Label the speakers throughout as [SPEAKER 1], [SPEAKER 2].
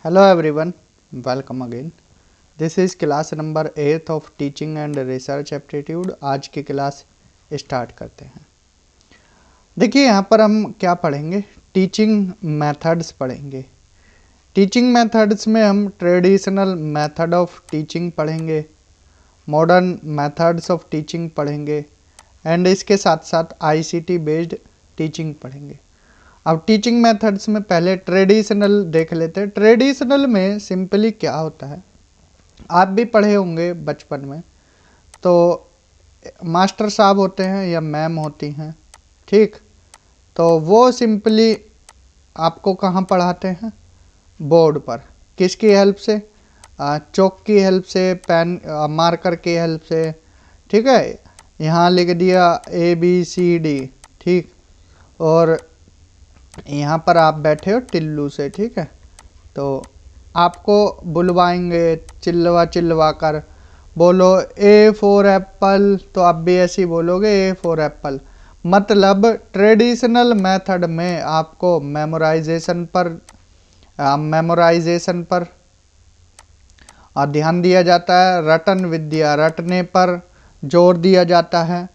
[SPEAKER 1] Hello everyone, welcome again. This is class number 8 of teaching and research aptitude. आज की class start करते हैं। देखिए यहाँ पर हम क्या पढ़ेंगे, टीचिंग मेथड्स पढ़ेंगे। टीचिंग मेथड्स में हम ट्रेडिशनल मेथड ऑफ टीचिंग पढ़ेंगे, मॉडर्न मेथड्स ऑफ टीचिंग पढ़ेंगे एंड इसके साथ साथ आईसीटी बेस्ड टीचिंग पढ़ेंगे। अब टीचिंग मेथड्स में पहले ट्रेडिशनल देख लेते हैं। ट्रेडिशनल में सिंपली क्या होता है, आप भी पढ़े होंगे बचपन में, तो मास्टर साहब होते हैं या मैम होती हैं, ठीक, तो वो सिंपली आपको कहाँ पढ़ाते हैं, बोर्ड पर। किसकी हेल्प से, चौक की हेल्प से, पेन मार्कर की हेल्प से, ठीक है। यहाँ लिख दिया ABCD, ठीक, और यहाँ पर आप बैठे हो टिल्लू से, ठीक है, तो आपको बुलवाएंगे चिल्लवा चिल्लवा कर, बोलो A फॉर एप्पल, तो आप भी ऐसे ही बोलोगे A फॉर एप्पल। मतलब ट्रेडिशनल मेथड में आपको मेमोराइजेशन पर ध्यान दिया जाता है, रटन विद्या रटने पर जोर दिया जाता है।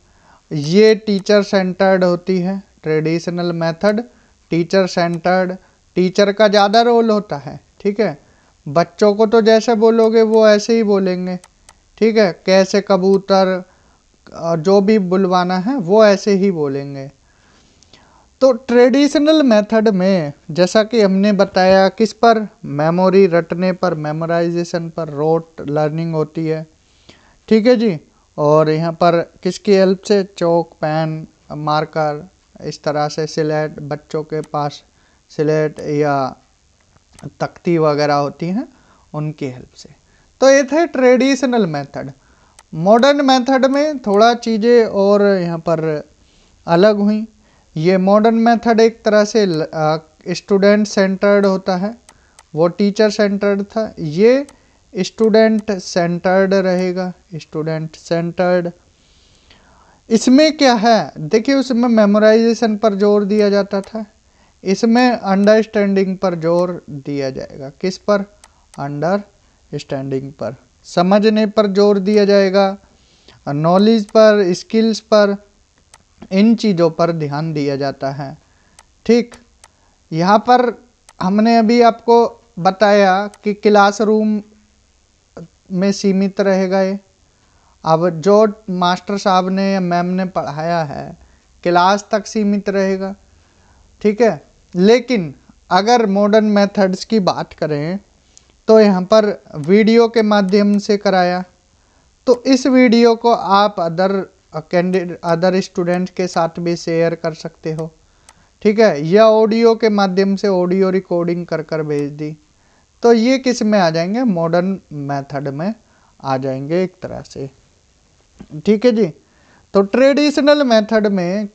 [SPEAKER 1] ये टीचर सेंटर्ड होती है traditional method, teacher centred, teacher का ज़्यादा रोल होता है, ठीक है। बच्चों को तो जैसे बोलोगे वो ऐसे ही बोलेंगे, ठीक है, कैसे कबूतर जो भी बुलवाना है वो ऐसे ही बोलेंगे। तो ट्रेडिशनल मेथड में जैसा कि हमने बताया किस पर, मेमोरी रटने पर, मेमोराइजेशन पर, रोट लर्निंग होती है, ठीक है जी। और यहाँ पर किसकी हेल्प से, चौक पेन मार्कर, इस तरह से स्लेट, बच्चों के पास स्लेट या तख्ती वगैरह होती हैं उनकी हेल्प से। तो ये थे ट्रेडिशनल मेथड। मॉडर्न मेथड में थोड़ा चीज़ें और यहाँ पर अलग हुई। ये मॉडर्न मेथड एक तरह से स्टूडेंट सेंटर्ड होता है, वो टीचर सेंटर्ड था, ये स्टूडेंट सेंटर्ड रहेगा, स्टूडेंट सेंटर्ड। इसमें क्या है, देखिए उसमें मेमोराइजेशन पर जोर दिया जाता था, इसमें अंडरस्टैंडिंग पर जोर दिया जाएगा। किस पर, अंडरस्टैंडिंग पर, समझने पर जोर दिया जाएगा, नॉलेज पर, स्किल्स पर, इन चीज़ों पर ध्यान दिया जाता है, ठीक। यहाँ पर हमने अभी आपको बताया कि क्लासरूम में सीमित रहेगा ये। अब जो मास्टर साहब ने या मैम ने पढ़ाया है क्लास तक सीमित रहेगा, ठीक है। लेकिन अगर मॉडर्न मेथड्स की बात करें तो यहाँ पर वीडियो के माध्यम से कराया, तो इस वीडियो को आप अदर स्टूडेंट के साथ भी शेयर कर सकते हो, ठीक है, या ऑडियो के माध्यम से ऑडियो रिकॉर्डिंग कर कर भेज दी, तो ये किस में आ जाएंगे, मॉडर्न मेथड में आ जाएंगे एक तरह से, ठीक है जी। तो ट्रेडिशनल मेथड में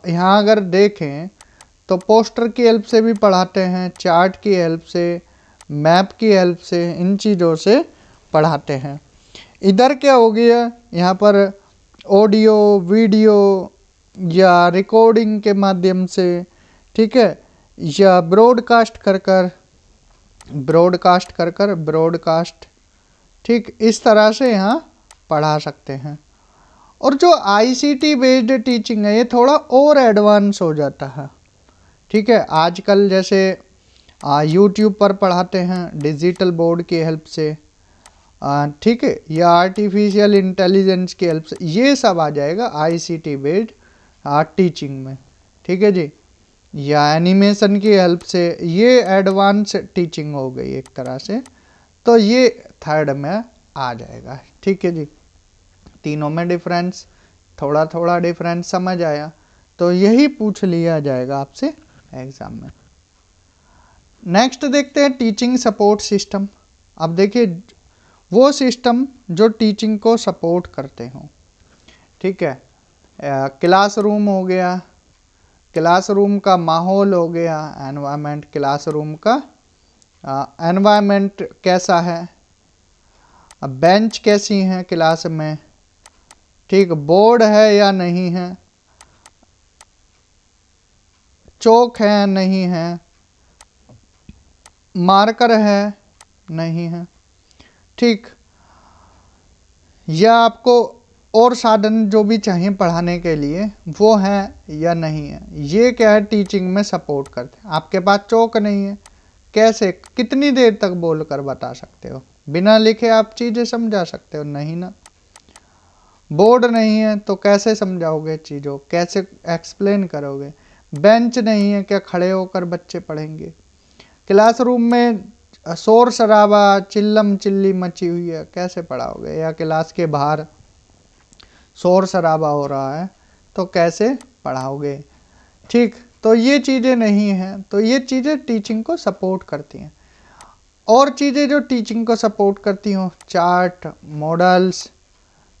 [SPEAKER 1] यहाँ अगर देखें तो पोस्टर की हेल्प से भी पढ़ाते हैं, चार्ट की हेल्प से, मैप की हेल्प से, इन चीज़ों से पढ़ाते हैं। इधर क्या हो गया, यहाँ पर ऑडियो वीडियो या रिकॉर्डिंग के माध्यम से, ठीक है, या ब्रॉडकास्ट ब्रॉडकास्ट, ठीक, इस तरह से यहाँ पढ़ा सकते हैं। और जो आईसीटी बेस्ड टीचिंग है ये थोड़ा और एडवांस हो जाता है, ठीक है। आजकल जैसे यूट्यूब पर पढ़ाते हैं डिजिटल बोर्ड की हेल्प से, ठीक है, या आर्टिफिशियल इंटेलिजेंस की हेल्प से, ये सब आ जाएगा आईसीटी बेस्ड टीचिंग में, ठीक है जी, या एनिमेशन की हेल्प से, ये एडवांस टीचिंग हो गई एक तरह से, तो ये थर्ड में आ जाएगा, ठीक है जी। तीनों में डिफरेंस, थोड़ा थोड़ा डिफरेंस समझ आया, तो यही पूछ लिया जाएगा आपसे एग्जाम में। नेक्स्ट देखते हैं टीचिंग सपोर्ट सिस्टम। अब देखिए वो सिस्टम जो टीचिंग को सपोर्ट करते हों, ठीक है, क्लासरूम हो गया, क्लासरूम का माहौल हो गया, एनवायरनमेंट, क्लासरूम का एनवायरनमेंट कैसा है, बेंच कैसी हैं क्लास में, ठीक, बोर्ड है या नहीं है, चौक है या नहीं है, मार्कर है, नहीं है। ठीक, या आपको और साधन जो भी चाहिए पढ़ाने के लिए वो है या नहीं है। ये क्या है, टीचिंग में सपोर्ट करते हैं। आपके पास चौक नहीं है, कैसे कितनी देर तक बोल कर बता सकते हो? बिना लिखे आप चीज़ें समझा सकते हो? नहीं ना। बोर्ड नहीं है तो कैसे समझाओगे चीज़ों, कैसे एक्सप्लेन करोगे? बेंच नहीं है, क्या खड़े होकर बच्चे पढ़ेंगे? क्लासरूम में शोर शराबा चिल्लम चिल्ली मची हुई है, कैसे पढ़ाओगे? या क्लास के बाहर शोर शराबा हो रहा है तो कैसे पढ़ाओगे? ठीक, तो ये चीज़ें नहीं हैं, तो ये चीज़ें टीचिंग को सपोर्ट करती हैं। और चीज़ें जो टीचिंग को सपोर्ट करती हों, चार्ट, मॉडल्स,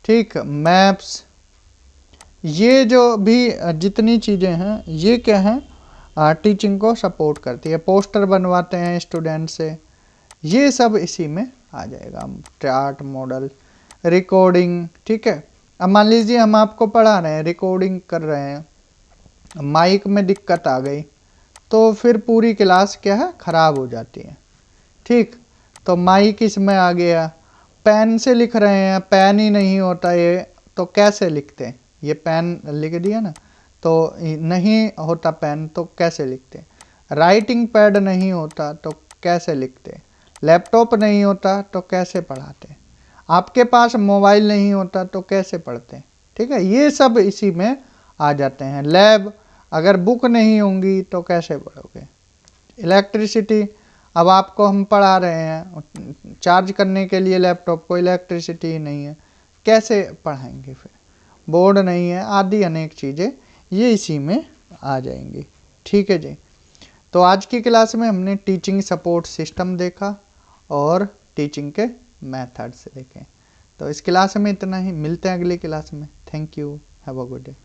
[SPEAKER 1] ठीक, मैप्स, ये जो भी जितनी चीज़ें हैं ये क्या हैं, टीचिंग को सपोर्ट करती है। पोस्टर बनवाते हैं स्टूडेंट से, ये सब इसी में आ जाएगा। चार्ट, मॉडल, रिकॉर्डिंग, ठीक है। अब मान लीजिए हम आपको पढ़ा रहे हैं, रिकॉर्डिंग कर रहे हैं, माइक में दिक्कत आ गई तो फिर पूरी क्लास क्या है, ख़राब हो जाती है। ठीक, तो माइक इसमें आ गया, पेन से लिख रहे हैं, पेन ही नहीं होता ये तो कैसे लिखते हैं? ये पेन लिख दिया ना, तो नहीं होता पेन तो कैसे लिखते? राइटिंग पैड नहीं होता तो कैसे लिखते? लैपटॉप नहीं होता तो कैसे पढ़ाते? आपके पास मोबाइल नहीं होता तो कैसे पढ़ते? ठीक है, ये सब इसी में आ जाते हैं। लैब, अगर बुक नहीं होंगी तो कैसे पढ़ोगे? इलेक्ट्रिसिटी, अब आपको हम पढ़ा रहे हैं, चार्ज करने के लिए लैपटॉप को इलेक्ट्रिसिटी ही नहीं है, कैसे पढ़ाएंगे? फिर बोर्ड नहीं है, आदि अनेक चीज़ें ये इसी में आ जाएंगी। ठीक है जी, तो आज की क्लास में हमने टीचिंग सपोर्ट सिस्टम देखा और टीचिंग के मेथड्स देखे। तो इस क्लास में इतना ही, मिलते हैं अगली क्लास में। Thank you, have a good day.